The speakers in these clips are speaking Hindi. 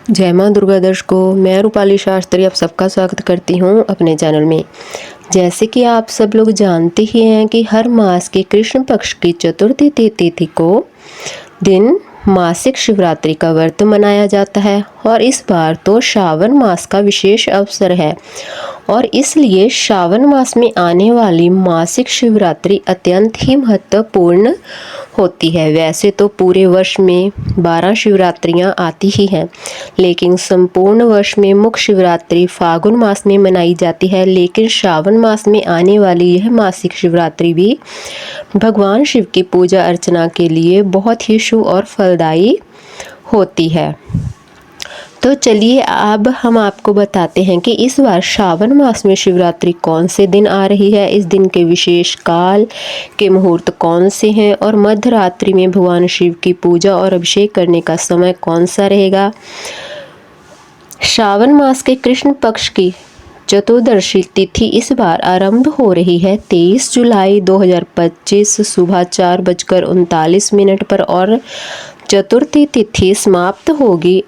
जय माँ दुर्गा दर्शकों, मैं रूपाली शास्त्री आप सबका स्वागत करती हूँ अपने चैनल में। जैसे कि आप सब लोग जानते ही हैं कि हर मास के कृष्ण पक्ष की चतुर्थी तिथि को दिन मासिक शिवरात्रि का व्रत मनाया जाता है और इस बार तो श्रावण मास का विशेष अवसर है और इसलिए श्रावण मास में आने वाली मासिक शिवरात्रि अत्यंत ही महत्वपूर्ण होती है। वैसे तो पूरे वर्ष में 12 शिवरात्रियां आती ही हैं, लेकिन संपूर्ण वर्ष में मुख्य शिवरात्रि फागुन मास में मनाई जाती है। लेकिन श्रावण मास में आने वाली यह मासिक शिवरात्रि भी भगवान शिव की पूजा अर्चना के लिए बहुत ही शुभ और फलदायी होती है। तो चलिए अब हम आपको बताते हैं कि इस बार श्रावण मास में शिवरात्रि कौन से दिन आ रही है, इस दिन के विशेष काल के मुहूर्त कौन से हैं और मध्य रात्रि में भगवान शिव की पूजा और अभिषेक करने का समय कौन सा रहेगा। श्रावण मास के कृष्ण पक्ष की चतुर्दशी तिथि इस बार आरंभ हो रही है 23 जुलाई 2025 सुबह 4:39 पर और चतुर्थी तिथि समाप्त होगी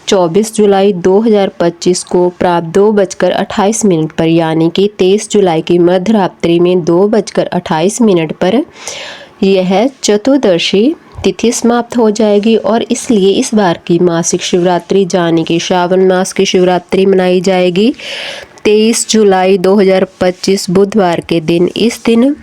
24 जुलाई 2025 को प्रातः 2:28 पर, यानी कि 23 जुलाई की मध्य रात्रि में 2:28 पर यह चतुर्दशी तिथि समाप्त हो जाएगी और इसलिए इस बार की मासिक शिवरात्रि यानी कि श्रावण मास की शिवरात्रि मनाई जाएगी 23 जुलाई 2025 बुधवार के दिन। इस दिन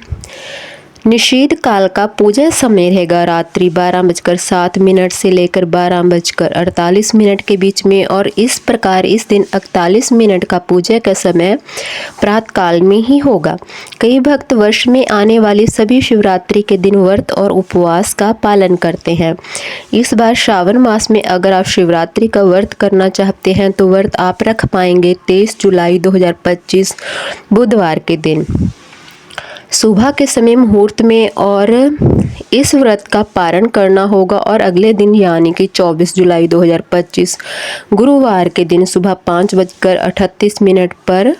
निषेध काल का पूजा समय रहेगा रात्रि 12:07 से लेकर 12:48 के बीच में और इस प्रकार इस दिन 41 मिनट का पूजा का समय प्रातः काल में ही होगा। कई भक्त वर्ष में आने वाली सभी शिवरात्रि के दिन व्रत और उपवास का पालन करते हैं। इस बार श्रावण मास में अगर आप शिवरात्रि का व्रत करना चाहते हैं तो व्रत आप रख पाएंगे 23 जुलाई 2025 बुधवार के दिन सुबह के समय मुहूर्त में और इस व्रत का पारण करना होगा और अगले दिन यानी कि 24 जुलाई 2025 गुरुवार के दिन सुबह 5:38 पर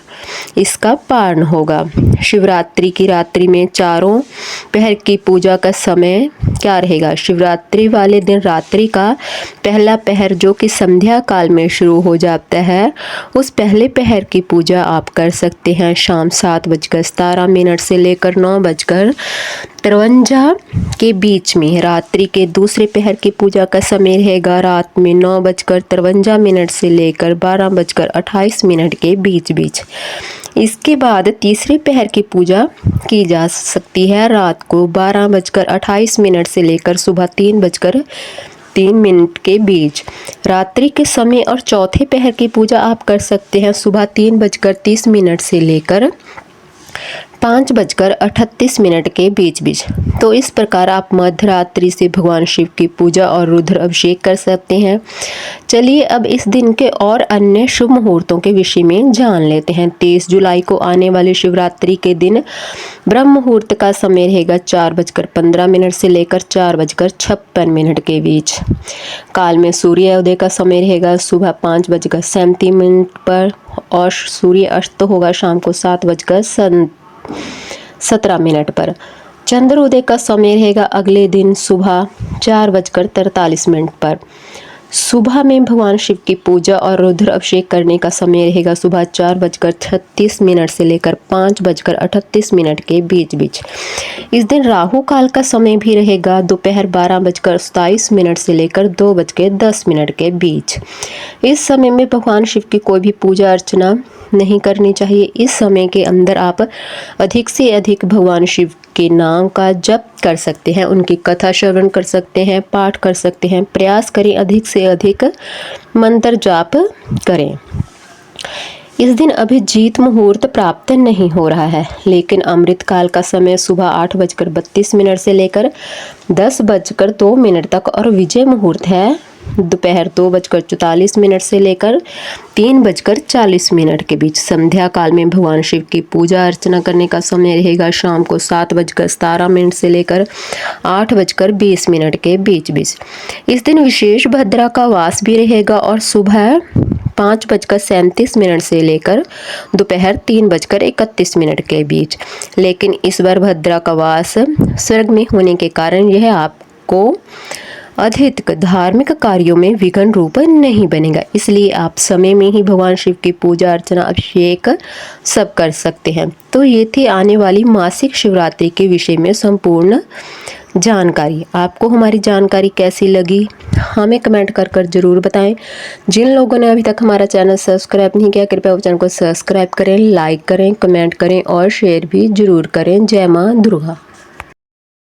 इसका पारण होगा। शिवरात्रि की रात्रि में चारों पहर की पूजा का समय क्या रहेगा। शिवरात्रि वाले दिन रात्रि का पहला पहर जो कि संध्या काल में शुरू हो जाता है, उस पहले पहर की पूजा आप कर सकते हैं शाम 7:17 से लेकर 9:53 के बीच में। रात्रि के दूसरे पहर की पूजा का समय रहेगा रात में 9:53 से लेकर 12:28 के बीच। इसके बाद तीसरे पहर की पूजा की जा सकती है रात को 12:28 से लेकर सुबह 3:03 के बीच। रात्रि के समय और चौथे पहर की पूजा आप कर सकते हैं सुबह 3:30 से लेकर 5:38 के बीच। तो इस प्रकार आप मध्य रात्रि से भगवान शिव की पूजा और रुद्र अभिषेक कर सकते हैं। चलिए अब इस दिन के और अन्य शुभ मुहूर्तों के विषय में जान लेते हैं। 23 जुलाई को आने वाली शिवरात्रि के दिन ब्रह्म मुहूर्त का समय रहेगा 4:15 से लेकर 4:56 के बीच। काल में सूर्योदय का समय रहेगा सुबह 5:37 पर और सूर्य अस्त होगा शाम को 7:17 पर। चंद्रोदय का समय रहेगा अगले दिन सुबह 4:43 पर। सुबह में भगवान शिव की पूजा और रुद्र अभिषेक करने का समय रहेगा सुबह 4:36 से लेकर 5:38 के बीच। इस दिन राहु काल का समय भी रहेगा दोपहर 12:27 से लेकर 2:10 के बीच। इस समय में भगवान शिव की कोई भी पूजा अर्चना नहीं करनी चाहिए। इस समय के अंदर आप अधिक से अधिक भगवान शिव के नाम का जप कर सकते हैं, उनकी कथा श्रवण कर सकते हैं, पाठ कर सकते हैं। प्रयास करें अधिक से अधिक मंत्र जाप करें। इस दिन अभिजीत मुहूर्त प्राप्त नहीं हो रहा है, लेकिन अमृत काल का समय सुबह 8:32 से लेकर 10:02 तक और विजय मुहूर्त है दोपहर 2:44 से लेकर 3:40 के बीच। संध्या काल में भगवान शिव की पूजा अर्चना करने का समय रहेगा शाम को 7:17 से लेकर 8:20 के बीच। इस दिन विशेष भद्रा का वास भी रहेगा और सुबह 5:37 से लेकर दोपहर 3:31 के बीच। लेकिन इस बार भद्रा का वास स्वर्ग में होने के कारण यह आपको अधिक धार्मिक कार्यों में विघ्न रूप नहीं बनेगा। इसलिए आप समय में ही भगवान शिव की पूजा अर्चना अभिषेक सब कर सकते हैं। तो ये थी आने वाली मासिक शिवरात्रि के विषय में संपूर्ण जानकारी। आपको हमारी जानकारी कैसी लगी हमें कमेंट कर कर जरूर बताएं। जिन लोगों ने अभी तक हमारा चैनल सब्सक्राइब नहीं किया कृपया वो चैनल को सब्सक्राइब करें, लाइक करें, कमेंट करें और शेयर भी जरूर करें। जय मां दुर्गा।